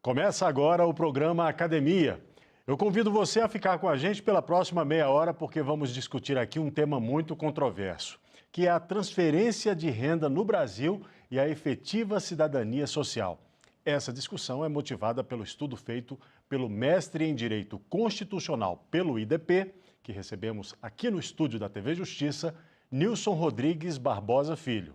Começa agora o programa Academia. Eu convido você a ficar com a gente pela próxima meia hora, porque vamos discutir aqui um tema muito controverso, que é a transferência de renda no Brasil e a efetiva cidadania social. Essa discussão é motivada pelo estudo feito pelo mestre em Direito Constitucional pelo IDP, que recebemos aqui no estúdio da TV Justiça, Nilson Rodrigues Barbosa Filho.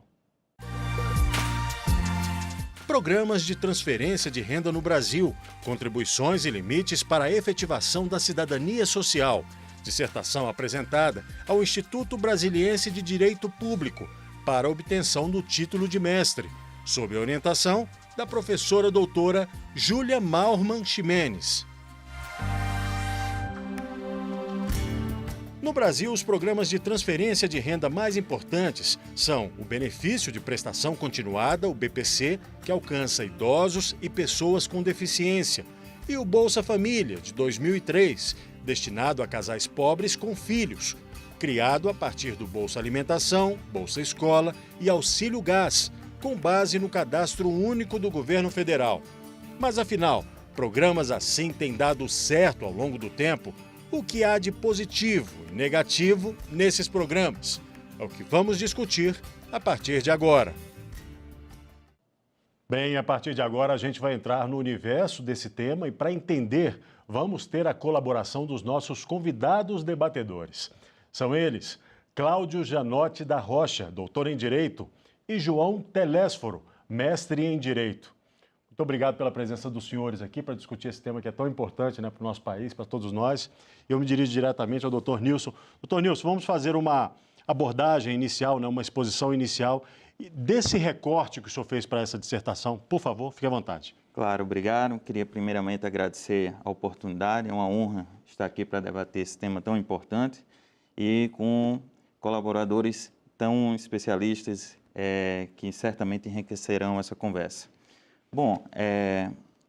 Programas de transferência de renda no Brasil, contribuições e limites para a efetivação da cidadania social. Dissertação apresentada ao Instituto Brasiliense de Direito Público para obtenção do título de mestre, sob a orientação da professora doutora Júlia Maurman Ximenes. No Brasil, os programas de transferência de renda mais importantes são o Benefício de Prestação Continuada, o BPC, que alcança idosos e pessoas com deficiência, e o Bolsa Família, de 2003, destinado a casais pobres com filhos, criado a partir do Bolsa Alimentação, Bolsa Escola e Auxílio Gás, com base no Cadastro Único do Governo Federal. Mas, afinal, programas assim têm dado certo ao longo do tempo? O que há de positivo e negativo nesses programas? É o que vamos discutir a partir de agora. Bem, a partir de agora a gente vai entrar no universo desse tema e, para entender, vamos ter a colaboração dos nossos convidados debatedores. São eles Cláudio Janotti da Rocha, doutor em Direito, e João Telésforo, mestre em Direito. Muito obrigado pela presença dos senhores aqui para discutir esse tema que é tão importante, para o nosso país, para todos nós. Eu me dirijo diretamente ao doutor Nilson. Doutor Nilson, vamos fazer uma abordagem inicial, uma exposição inicial desse recorte que o senhor fez para essa dissertação. Por favor, fique à vontade. Claro, obrigado. Queria primeiramente agradecer a oportunidade. É uma honra estar aqui para debater esse tema tão importante e com colaboradores tão especialistas que certamente enriquecerão essa conversa. Bom,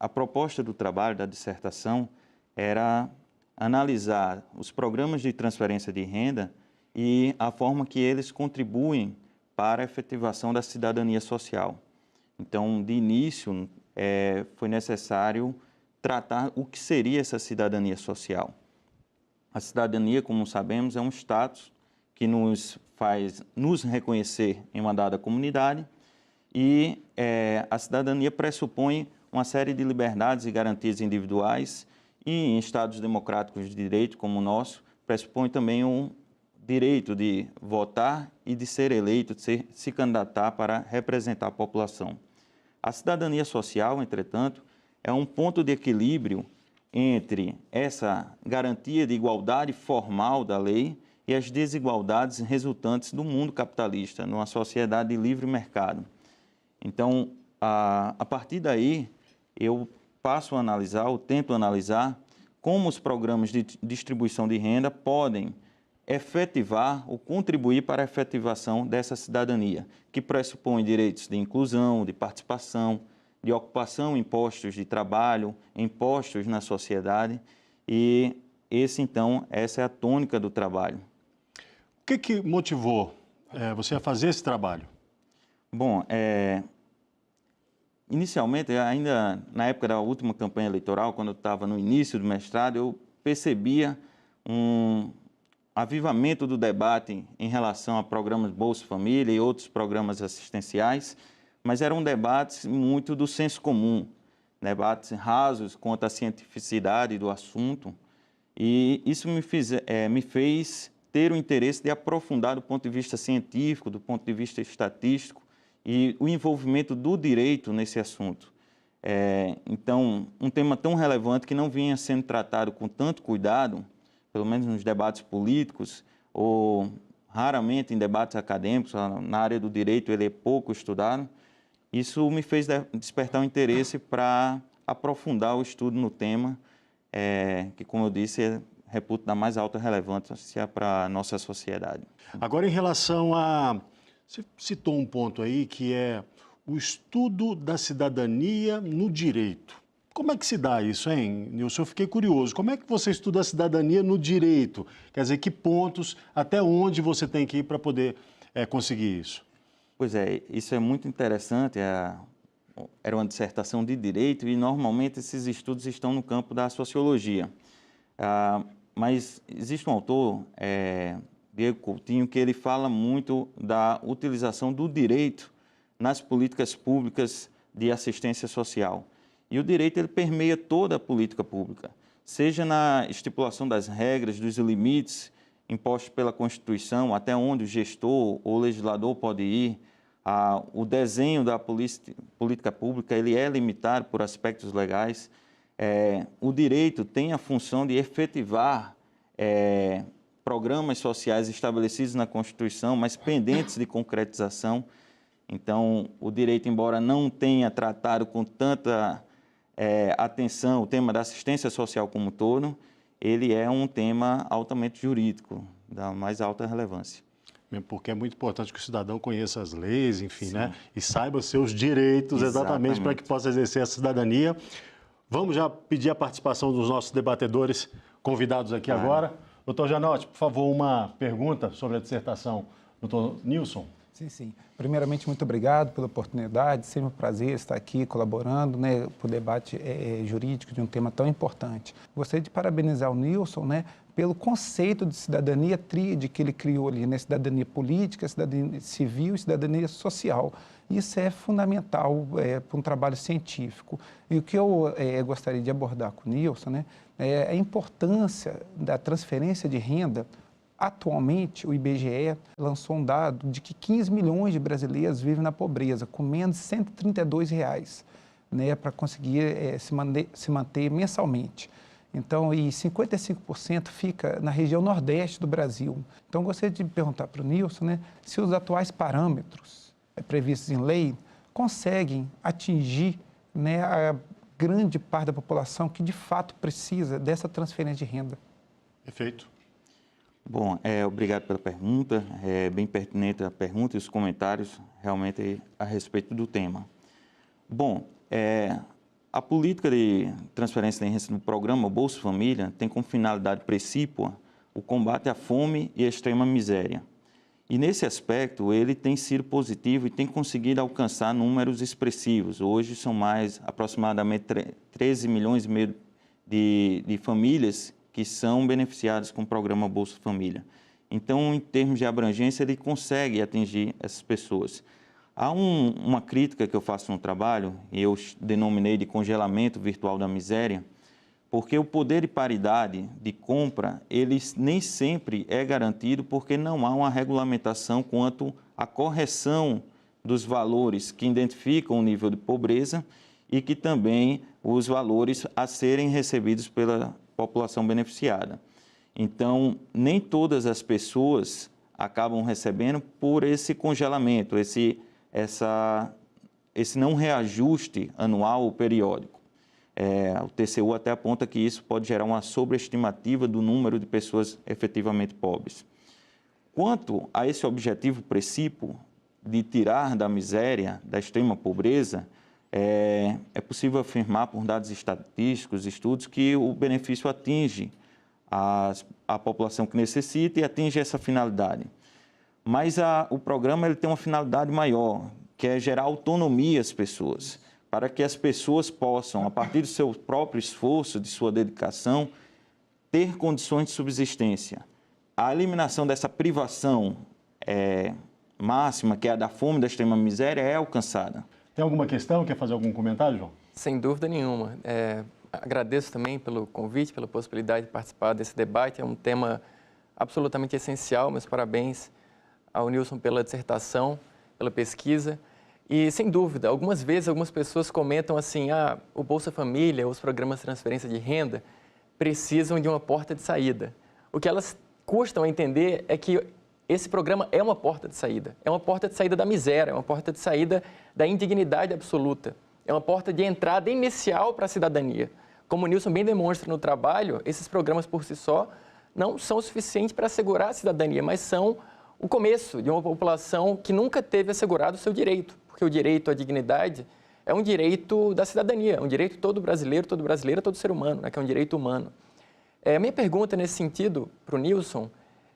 a proposta do trabalho, da dissertação, era analisar os programas de transferência de renda e a forma que eles contribuem para a efetivação da cidadania social. Então, de início, foi necessário tratar o que seria essa cidadania social. A cidadania, como sabemos, é um status que nos faz nos reconhecer em uma dada comunidade e a cidadania pressupõe uma série de liberdades e garantias individuais e em estados democráticos de direito como o nosso, pressupõe também um direito de votar e de ser eleito, de se candidatar para representar a população. A cidadania social, entretanto, é um ponto de equilíbrio entre essa garantia de igualdade formal da lei e as desigualdades resultantes do mundo capitalista, numa sociedade de livre mercado. Então, a partir daí, eu passo a analisar, ou tento analisar, como os programas de distribuição de renda podem efetivar ou contribuir para a efetivação dessa cidadania, que pressupõe direitos de inclusão, de participação, de ocupação em postos de trabalho, em postos na sociedade, e essa é a tônica do trabalho. O que motivou você a fazer esse trabalho? Bom, inicialmente, ainda na época da última campanha eleitoral, quando eu estava no início do mestrado, eu percebia um avivamento do debate em relação a programas Bolsa Família e outros programas assistenciais, mas eram debates muito do senso comum, debates rasos quanto à cientificidade do assunto, e isso me fez ter o interesse de aprofundar do ponto de vista científico, do ponto de vista estatístico, e o envolvimento do direito nesse assunto. Então, um tema tão relevante que não vinha sendo tratado com tanto cuidado, pelo menos nos debates políticos, ou raramente em debates acadêmicos, na área do direito ele é pouco estudado, isso me fez despertar o interesse para aprofundar o estudo no tema, que, como eu disse, reputo da mais alta relevância para a nossa sociedade. Agora, em relação a... Você citou um ponto aí que é o estudo da cidadania no direito. Como é que se dá isso, hein, Nilson? Eu fiquei curioso. Como é que você estuda a cidadania no direito? Quer dizer, que pontos, até onde você tem que ir para poder conseguir isso? Pois é, isso é muito interessante. era uma dissertação de Direito e, normalmente, esses estudos estão no campo da Sociologia. Mas existe um autor, Diego Coutinho, que ele fala muito da utilização do direito nas políticas públicas de assistência social. E o direito ele permeia toda a política pública, seja na estipulação das regras, dos limites impostos pela Constituição, até onde o gestor ou o legislador pode ir. O desenho da política pública ele é limitado por aspectos legais. O direito tem a função de efetivar programas sociais estabelecidos na Constituição, mas pendentes de concretização. Então, o direito, embora não tenha tratado com tanta atenção o tema da assistência social como um todo, ele é um tema altamente jurídico, da mais alta relevância. Porque é muito importante que o cidadão conheça as leis, enfim, né? E saiba os seus direitos exatamente para que possa exercer a cidadania. Vamos já pedir a participação dos nossos debatedores convidados aqui agora. Doutor Janotti, por favor, uma pergunta sobre a dissertação. Doutor Nilson. Sim. Primeiramente, muito obrigado pela oportunidade. Sempre um prazer estar aqui colaborando, né, para o debate jurídico de um tema tão importante. Gostaria de parabenizar o Nilson, né, pelo conceito de cidadania tríade que ele criou ali, né, cidadania política, cidadania civil e cidadania social. Isso é fundamental para um trabalho científico. E o que eu gostaria de abordar com o Nilson, né, é a importância da transferência de renda. Atualmente, o IBGE lançou um dado de que 15 milhões de brasileiros vivem na pobreza, com menos de R$ 132, né, para conseguir se manter mensalmente. Então, e 55% fica na região nordeste do Brasil. Então, gostaria de perguntar para o Nilson, né, se os atuais parâmetros previstos em lei conseguem atingir, né, a grande parte da população que, de fato, precisa dessa transferência de renda. Perfeito. Bom, obrigado pela pergunta, é bem pertinente a pergunta e os comentários realmente a respeito do tema. Bom, a política de transferência de renda no programa Bolsa Família tem como finalidade principal o combate à fome e à extrema miséria. E nesse aspecto ele tem sido positivo e tem conseguido alcançar números expressivos. Hoje são mais aproximadamente 13 milhões e meio de famílias que são beneficiados com o programa Bolsa Família. Então, em termos de abrangência, ele consegue atingir essas pessoas. Há uma crítica que eu faço no trabalho, e eu denominei de congelamento virtual da miséria, porque o poder de paridade de compra, ele nem sempre é garantido porque não há uma regulamentação quanto à correção dos valores que identificam o nível de pobreza e que também os valores a serem recebidos pela população beneficiada. Então, nem todas as pessoas acabam recebendo por esse congelamento, esse não reajuste anual ou periódico. O TCU até aponta que isso pode gerar uma sobreestimativa do número de pessoas efetivamente pobres. Quanto a esse objetivo principal de tirar da miséria, da extrema pobreza, é possível afirmar por dados estatísticos, estudos, que o benefício atinge a população que necessita e atinge essa finalidade. Mas o programa ele tem uma finalidade maior, que é gerar autonomia às pessoas, para que as pessoas possam, a partir do seu próprio esforço, de sua dedicação, ter condições de subsistência. A eliminação dessa privação máxima, que é a da fome, da extrema miséria, é alcançada. Tem alguma questão? Quer fazer algum comentário, João? Sem dúvida nenhuma. Agradeço também pelo convite, pela possibilidade de participar desse debate. É um tema absolutamente essencial. Meus parabéns ao Nilson pela dissertação, pela pesquisa. E, sem dúvida, algumas vezes algumas pessoas comentam assim, o Bolsa Família, os programas de transferência de renda precisam de uma porta de saída. O que elas custam a entender é que esse programa é uma porta de saída. É uma porta de saída da miséria, é uma porta de saída da indignidade absoluta. É uma porta de entrada inicial para a cidadania. Como o Nilson bem demonstra no trabalho, esses programas por si só não são suficientes para assegurar a cidadania, mas são o começo de uma população que nunca teve assegurado o seu direito, porque o direito à dignidade é um direito da cidadania, é um direito de todo brasileiro, todo ser humano, né, que é um direito humano. A minha pergunta nesse sentido para o Nilson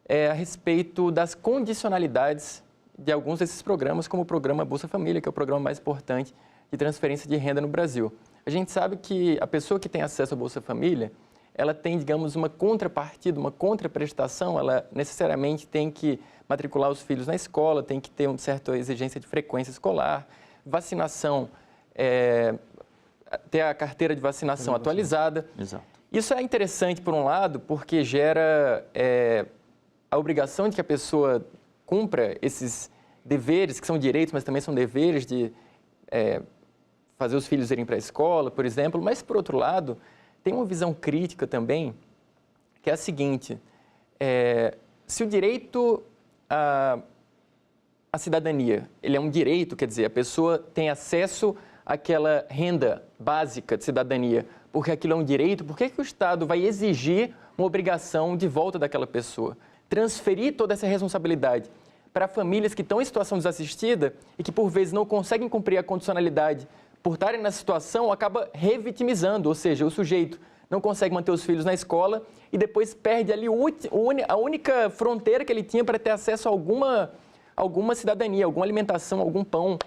é a respeito das condicionalidades de alguns desses programas, como o programa Bolsa Família, que é o programa mais importante de transferência de renda no Brasil. A gente sabe que a pessoa que tem acesso à Bolsa Família, ela tem, digamos, uma contrapartida, uma contraprestação, ela necessariamente tem que matricular os filhos na escola, tem que ter uma certa exigência de frequência escolar, vacinação, ter a carteira de vacinação atualizada. Exato. Isso é interessante, por um lado, porque gera a obrigação de que a pessoa cumpra esses deveres, que são direitos, mas também são deveres de fazer os filhos irem para a escola, por exemplo. Mas, por outro lado, tem uma visão crítica também, que é a seguinte: se o direito à cidadania, ele é um direito, quer dizer, a pessoa tem acesso àquela renda básica de cidadania, porque aquilo é um direito, por que o Estado vai exigir uma obrigação de volta daquela pessoa? Transferir toda essa responsabilidade para famílias que estão em situação desassistida e que, por vezes, não conseguem cumprir a condicionalidade por estarem nessa situação, acaba revitimizando, ou seja, o sujeito não consegue manter os filhos na escola e depois perde ali a única fronteira que ele tinha para ter acesso a alguma cidadania, alguma alimentação, algum pão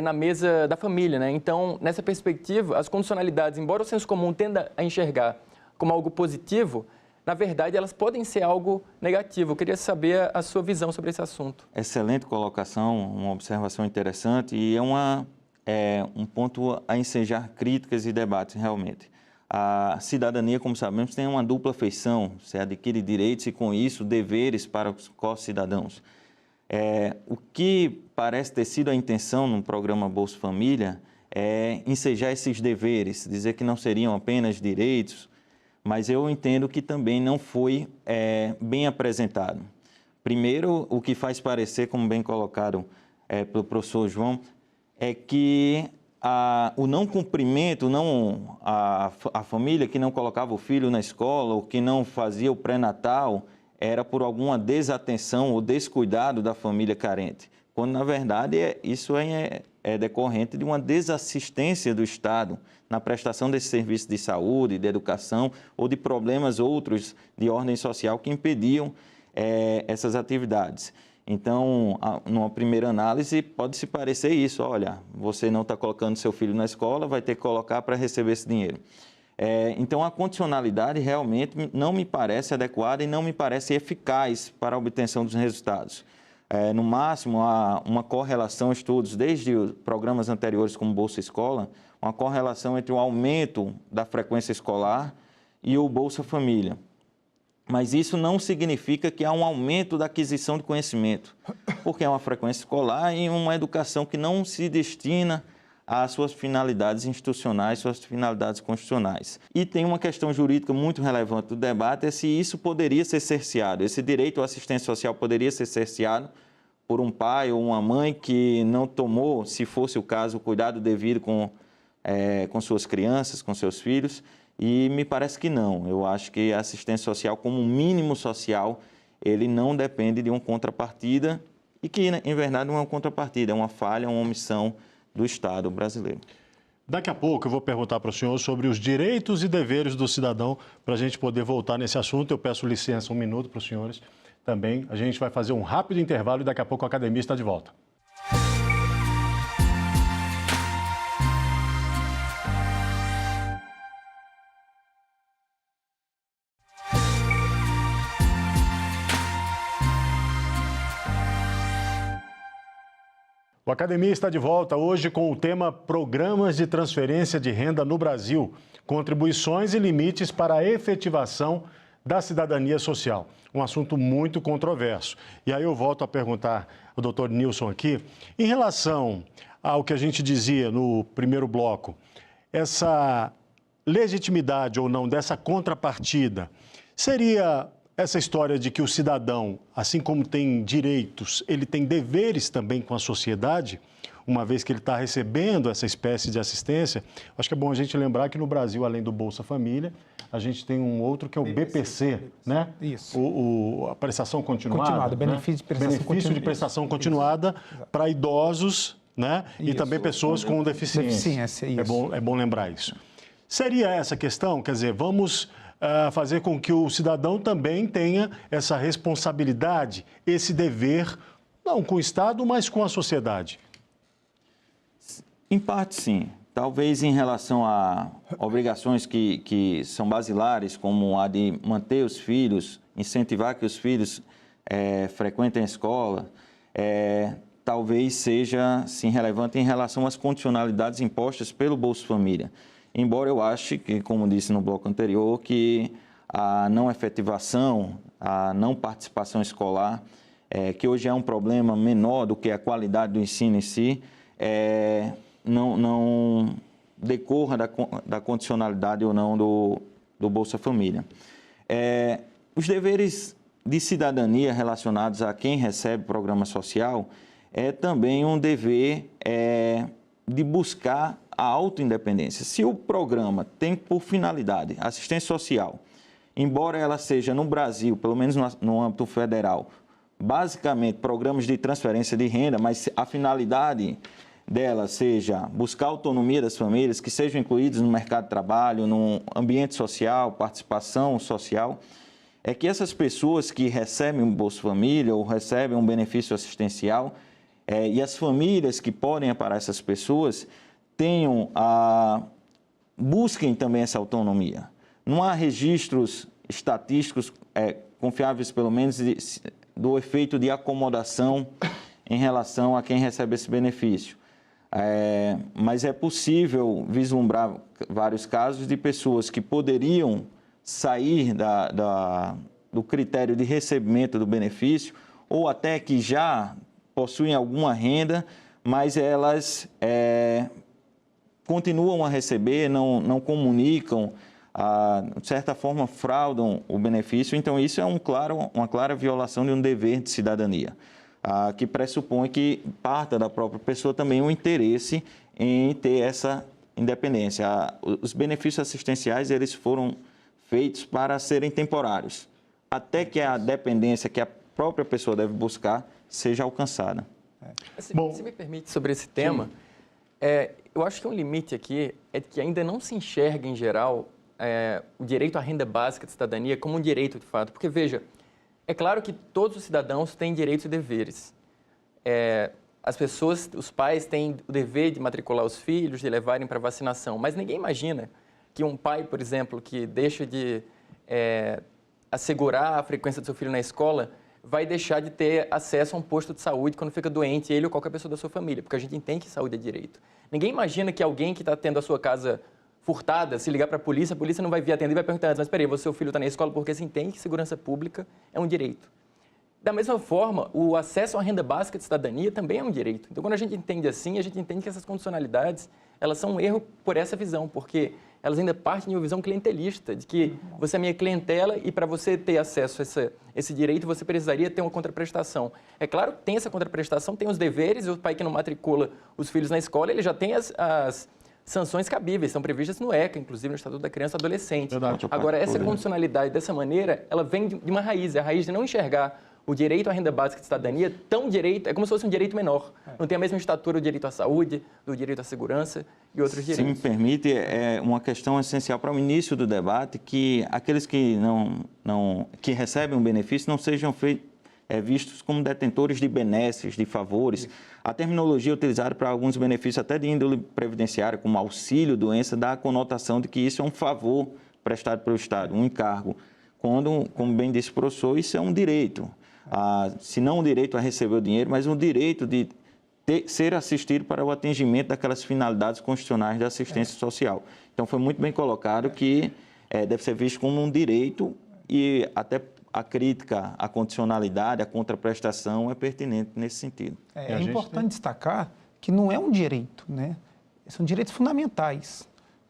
na mesa da família, né? Então, nessa perspectiva, as condicionalidades, embora o senso comum tenda a enxergar como algo positivo, na verdade, elas podem ser algo negativo. Eu queria saber a sua visão sobre esse assunto. Excelente colocação, uma observação interessante e é um ponto a ensejar críticas e debates realmente. A cidadania, como sabemos, tem uma dupla feição. Você adquire direitos e, com isso, deveres para os co-cidadãos. O que parece ter sido a intenção no programa Bolsa Família é ensejar esses deveres, dizer que não seriam apenas direitos, mas eu entendo que também não foi bem apresentado. Primeiro, o que faz parecer, como bem colocado pelo professor João, é que o não cumprimento, a família que não colocava o filho na escola ou que não fazia o pré-natal era por alguma desatenção ou descuidado da família carente, quando, na verdade, isso é decorrente de uma desassistência do Estado na prestação desse serviço de saúde, de educação ou de problemas outros de ordem social que impediam essas atividades. Então, numa primeira análise, pode-se parecer isso: olha, você não está colocando seu filho na escola, vai ter que colocar para receber esse dinheiro. Então, a condicionalidade realmente não me parece adequada e não me parece eficaz para a obtenção dos resultados. No máximo, há uma correlação, estudos desde os programas anteriores como Bolsa Escola, uma correlação entre o aumento da frequência escolar e o Bolsa Família. Mas isso não significa que há um aumento da aquisição de conhecimento, porque é uma frequência escolar e uma educação que não se destina às suas finalidades institucionais, suas finalidades constitucionais. E tem uma questão jurídica muito relevante do debate, é se isso poderia ser cerceado, esse direito à assistência social poderia ser cerceado por um pai ou uma mãe que não tomou, se fosse o caso, o cuidado devido com suas crianças, com seus filhos. E me parece que não. Eu acho que a assistência social, como um mínimo social, ele não depende de uma contrapartida e que, em verdade, não é uma contrapartida, é uma falha, uma omissão do Estado brasileiro. Daqui a pouco eu vou perguntar para o senhor sobre os direitos e deveres do cidadão, para a gente poder voltar nesse assunto. Eu peço licença um minuto para os senhores também. A gente vai fazer um rápido intervalo e daqui a pouco a academia está de volta. O Academia está de volta hoje com o tema Programas de Transferência de Renda no Brasil, contribuições e limites para a efetivação da cidadania social. Um assunto muito controverso. E aí eu volto a perguntar ao doutor Nilson aqui, em relação ao que a gente dizia no primeiro bloco, essa legitimidade ou não dessa contrapartida, seria essa história de que o cidadão, assim como tem direitos, ele tem deveres também com a sociedade, uma vez que ele está recebendo essa espécie de assistência. Acho que é bom a gente lembrar que no Brasil, além do Bolsa Família, a gente tem um outro que é o BPC, né? Isso. A prestação continuada. Benefício de prestação continuada para idosos, né? E também pessoas com deficiência. Isso. É bom lembrar isso. Seria essa a questão? Quer dizer, vamos fazer com que o cidadão também tenha essa responsabilidade, esse dever, não com o Estado, mas com a sociedade. Em parte, sim. Talvez em relação a obrigações que são basilares, como a de manter os filhos, incentivar que os filhos frequentem a escola, talvez seja, sim, relevante em relação às condicionalidades impostas pelo Bolsa Família. Embora eu ache que, como disse no bloco anterior, que a não efetivação, a não participação escolar, que hoje é um problema menor do que a qualidade do ensino em si, não decorra da condicionalidade ou não do Bolsa Família. Os deveres de cidadania relacionados a quem recebe programa social é também um dever de buscar a autoindependência. Se o programa tem por finalidade assistência social, embora ela seja no Brasil, pelo menos no âmbito federal, basicamente programas de transferência de renda, mas a finalidade dela seja buscar a autonomia das famílias, que sejam incluídas no mercado de trabalho, no ambiente social, participação social, é que essas pessoas que recebem um Bolsa Família ou recebem um benefício assistencial, e as famílias que podem amparar essas pessoas, busquem também essa autonomia. Não há registros estatísticos confiáveis, pelo menos, do efeito de acomodação em relação a quem recebe esse benefício. Mas é possível vislumbrar vários casos de pessoas que poderiam sair do critério de recebimento do benefício ou até que já possuem alguma renda, mas elas continuam a receber, não comunicam, de certa forma fraudam o benefício. Então, isso é uma clara violação de um dever de cidadania, que pressupõe que parta da própria pessoa também um interesse em ter essa independência. Os benefícios assistenciais, eles foram feitos para serem temporários, até que a dependência que a própria pessoa deve buscar seja alcançada. Se me permite sobre esse tema, eu acho que um limite aqui é que ainda não se enxerga, em geral, o direito à renda básica de cidadania como um direito, de fato. Porque, veja, é claro que todos os cidadãos têm direitos e deveres. As pessoas, os pais têm o dever de matricular os filhos, de levarem para vacinação, mas ninguém imagina que um pai, por exemplo, que deixa de assegurar a frequência do seu filho na escola, vai deixar de ter acesso a um posto de saúde quando fica doente, ele ou qualquer pessoa da sua família, porque a gente entende que saúde é direito. Ninguém imagina que alguém que está tendo a sua casa furtada, se ligar para a polícia não vai vir atender e vai perguntar antes, mas peraí, seu filho está na escola, porque se entende que segurança pública é um direito. Da mesma forma, o acesso à renda básica de cidadania também é um direito. Então, quando a gente entende assim, a gente entende que essas condicionalidades, elas são um erro por essa visão, porque elas ainda partem de uma visão clientelista, de que você é minha clientela e para você ter acesso a esse direito, você precisaria ter uma contraprestação. É claro que tem essa contraprestação, tem os deveres, e o pai que não matricula os filhos na escola, ele já tem as sanções cabíveis, estão previstas no ECA, inclusive no Estatuto da Criança e do Adolescente. Verdade. Agora, essa condicionalidade, dessa maneira, ela vem de uma raiz, a raiz de não enxergar o direito à renda básica de cidadania tão direito, é como se fosse um direito menor. Não tem a mesma estatura do direito à saúde, do direito à segurança e outros direitos. Se me permite, é uma questão essencial para o início do debate, que aqueles que que recebem um benefício não sejam vistos como detentores de benesses, de favores. A terminologia utilizada para alguns benefícios, até de índole previdenciária, como auxílio, doença, dá a conotação de que isso é um favor prestado pelo Estado, um encargo. Quando, como bem disse o professor, isso é um direito. Se não um direito a receber o dinheiro, mas um direito de ser assistido para o atingimento daquelas finalidades constitucionais da assistência social. Então, foi muito bem colocado que deve ser visto como um direito e até a crítica, a condicionalidade, a contraprestação é pertinente nesse sentido. É importante destacar que não é um direito, né? São direitos fundamentais.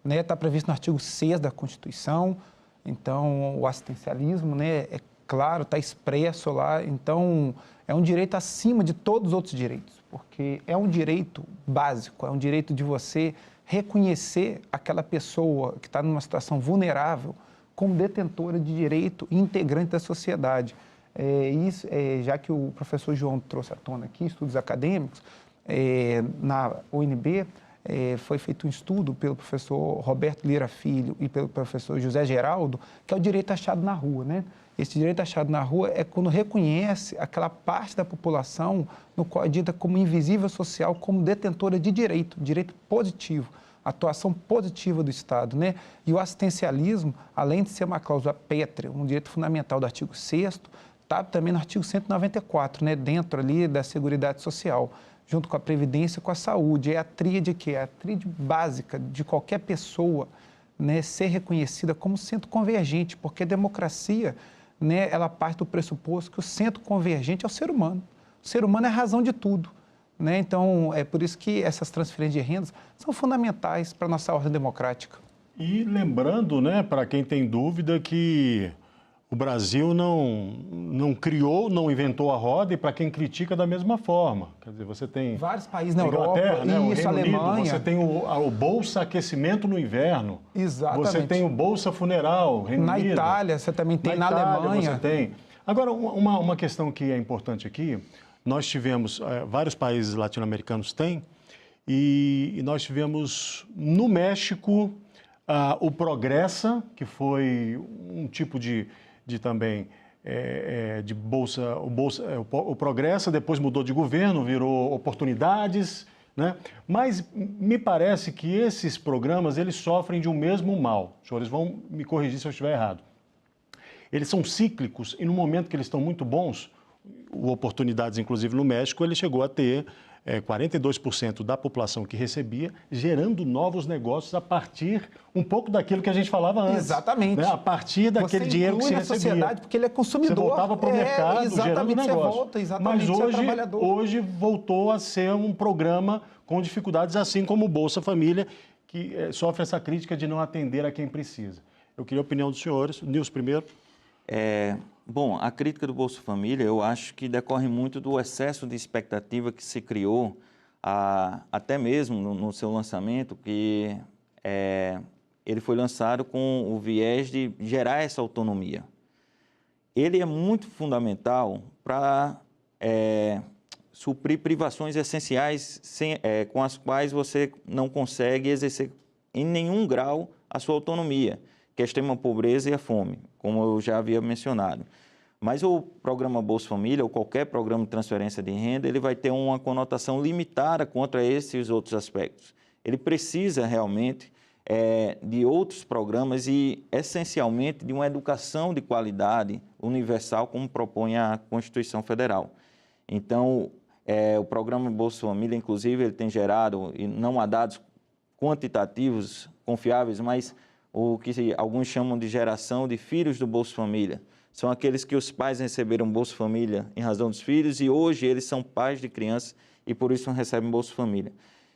Está previsto no artigo 6º da Constituição, então o assistencialismo, é claro, está expresso lá, então é um direito acima de todos os outros direitos, porque é um direito básico, é um direito de você reconhecer aquela pessoa que está numa situação vulnerável como detentora de direito e integrante da sociedade. Já que o professor João trouxe à tona aqui, estudos acadêmicos, na UNB, foi feito um estudo pelo professor Roberto Lira Filho e pelo professor José Geraldo, que é o direito achado na rua, né? Esse direito achado na rua é quando reconhece aquela parte da população no qual é dita como invisível social, como detentora de direito positivo, atuação positiva do Estado, né? E o assistencialismo, além de ser uma cláusula pétrea, um direito fundamental do artigo 6º, está também no artigo 194, né? Dentro ali da Seguridade Social, junto com a Previdência e com a Saúde. É a tríade que é a tríade básica de qualquer pessoa, né, ser reconhecida como centro convergente, porque a democracia, né, ela parte do pressuposto que o centro convergente é o ser humano. O ser humano é a razão de tudo, né? Então, é por isso que essas transferências de rendas são fundamentais para a nossa ordem democrática. E lembrando, né, para quem tem dúvida, que o Brasil não criou, não inventou a roda, e para quem critica da mesma forma. Quer dizer, você tem vários países na Inglaterra, Europa, né, o isso, Reino Unido, Alemanha. você tem o Bolsa Aquecimento no inverno. Exatamente. Você tem o Bolsa Funeral, Reino Na Unido. Itália, você também tem, na Itália, Alemanha. Você tem. Agora, uma questão que é importante aqui, nós tivemos, vários países latino-americanos têm, e nós tivemos no México o Progressa, que foi um tipo de também de bolsa, o Progressa depois mudou de governo, virou Oportunidades, né? Mas me parece que esses programas, eles sofrem de um mesmo mal. Os senhores vão me corrigir se eu estiver errado. Eles são cíclicos e no momento que eles estão muito bons, o Oportunidades, inclusive no México, ele chegou a ter 42% da população que recebia, gerando novos negócios a partir um pouco daquilo que a gente falava antes. Exatamente. Né? A partir daquele dinheiro que se recebia. Sociedade, porque ele é consumidor. Você voltava para o mercado, gerando negócio. Você volta, exatamente, mas hoje voltou a ser um programa com dificuldades, assim como o Bolsa Família, que sofre essa crítica de não atender a quem precisa. Eu queria a opinião dos senhores. Nilson primeiro. Bom, a crítica do Bolsa Família, eu acho que decorre muito do excesso de expectativa que se criou, até mesmo no seu lançamento, que ele foi lançado com o viés de gerar essa autonomia. Ele é muito fundamental para suprir privações essenciais com as quais você não consegue exercer em nenhum grau a sua autonomia, que é a extrema pobreza e a fome, como eu já havia mencionado. Mas o programa Bolsa Família, ou qualquer programa de transferência de renda, ele vai ter uma conotação limitada contra esses outros aspectos. Ele precisa realmente de outros programas e, essencialmente, de uma educação de qualidade universal, como propõe a Constituição Federal. Então, o programa Bolsa Família, inclusive, ele tem gerado, e não há dados quantitativos confiáveis, mas o que alguns chamam de geração de filhos do Bolsa Família. São aqueles que os pais receberam Bolsa Família em razão dos filhos e hoje eles são pais de crianças e por isso não recebem Bolsa Família.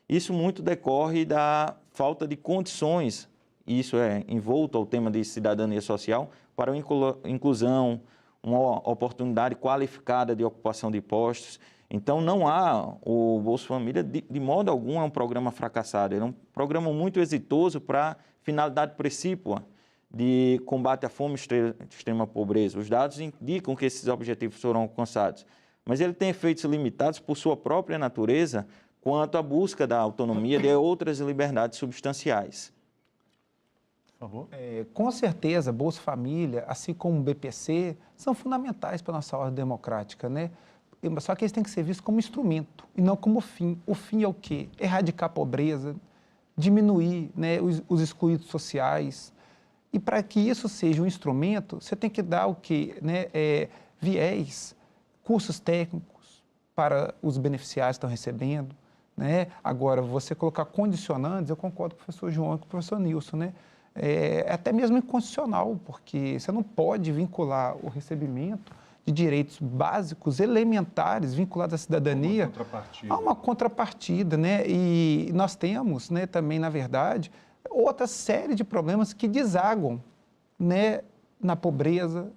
Isso muito decorre da falta de condições, e isso é envolto ao tema de cidadania social, para a inclusão, uma oportunidade qualificada de ocupação de postos. Então, não há o Bolsa Família, de modo algum, é um programa fracassado. Ele é um programa muito exitoso para finalidade precípua de combate à fome e extrema pobreza. Os dados indicam que esses objetivos foram alcançados, mas ele tem efeitos limitados por sua própria natureza quanto à busca da autonomia de outras liberdades substanciais. Por favor. Com certeza, Bolsa Família, assim como o BPC, são fundamentais para a nossa ordem democrática, né? Só que eles têm que ser vistos como instrumento e não como fim. O fim é o quê? Erradicar a pobreza, diminuir, né, os excluídos sociais. E para que isso seja um instrumento, você tem que dar o quê? Né? Viés, cursos técnicos para os beneficiários que estão recebendo. Né? Agora, você colocar condicionantes, eu concordo com o professor João e com o professor Nilson, né? É até mesmo inconstitucional, porque você não pode vincular o recebimento de direitos básicos, elementares, vinculados à cidadania, a uma contrapartida, né? E nós temos, né, também, na verdade, outra série de problemas que desaguam, né, na pobreza,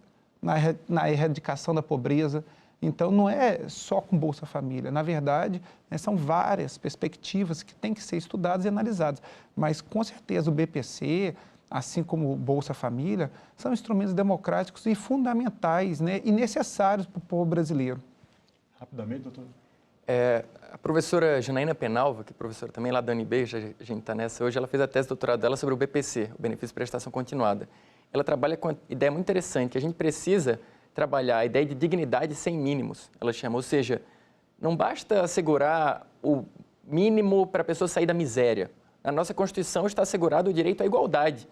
na erradicação da pobreza. Então, não é só com Bolsa Família. Na verdade, né, são várias perspectivas que têm que ser estudadas e analisadas. Mas, com certeza, o BPC, assim como o Bolsa Família, são instrumentos democráticos e fundamentais, né, e necessários para o povo brasileiro. Rapidamente, doutor. A professora Janaína Penalva, que é professora também lá da UNB, a gente está nessa hoje, ela fez a tese de doutorado dela sobre o BPC, o Benefício de Prestação Continuada. Ela trabalha com uma ideia muito interessante, que a gente precisa trabalhar a ideia de dignidade sem mínimos, ela chama, ou seja, não basta assegurar o mínimo para a pessoa sair da miséria. Na nossa Constituição está assegurado o direito à igualdade.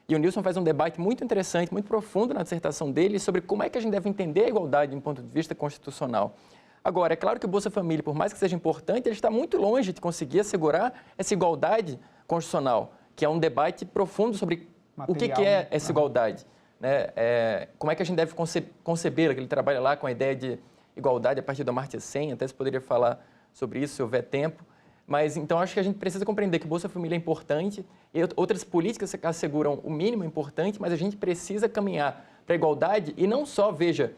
E o Nilson faz um debate muito interessante, muito profundo na dissertação dele sobre como é que a gente deve entender a igualdade de um ponto de vista constitucional. Agora, é claro que o Bolsa Família, por mais que seja importante, ele está muito longe de conseguir assegurar essa igualdade constitucional, que é um debate profundo sobre o que é essa igualdade. Né? Como é que a gente deve conceber, que ele trabalha lá com a ideia de igualdade a partir da Amartya Sen, até se poderia falar sobre isso se houver tempo. Mas, então, acho que a gente precisa compreender que o Bolsa Família é importante, e outras políticas que asseguram o mínimo é importante, mas a gente precisa caminhar para a igualdade e não só, veja,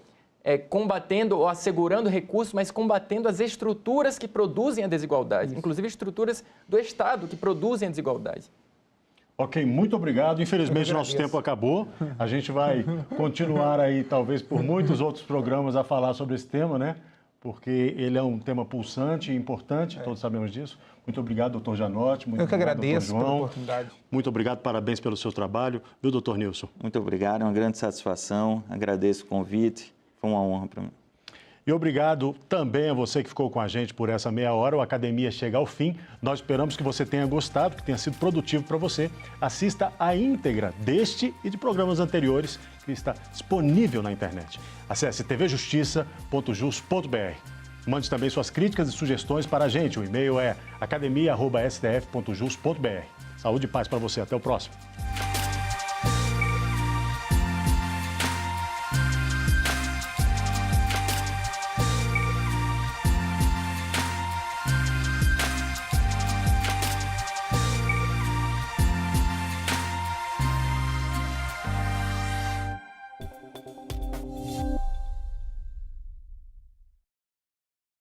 combatendo ou assegurando recursos, mas combatendo as estruturas que produzem a desigualdade, inclusive estruturas do Estado que produzem a desigualdade. Ok, muito obrigado. Infelizmente, nosso tempo acabou. A gente vai continuar aí, talvez, por muitos outros programas a falar sobre esse tema, né? Porque ele é um tema pulsante e importante, todos sabemos disso. Muito obrigado, doutor Janotti. Muito Eu que obrigado, agradeço doutor João. pela oportunidade. Muito obrigado, parabéns pelo seu trabalho. Viu, doutor Nilson? Muito obrigado, é uma grande satisfação. Agradeço o convite, foi uma honra para mim. E obrigado também a você que ficou com a gente por essa meia hora. O Academia chega ao fim. Nós esperamos que você tenha gostado, que tenha sido produtivo para você. Assista a íntegra deste e de programas anteriores que está disponível na internet. Acesse tvjustiça.jus.br. Mande também suas críticas e sugestões para a gente. O e-mail é academia@stf.jus.br. Saúde e paz para você. Até o próximo.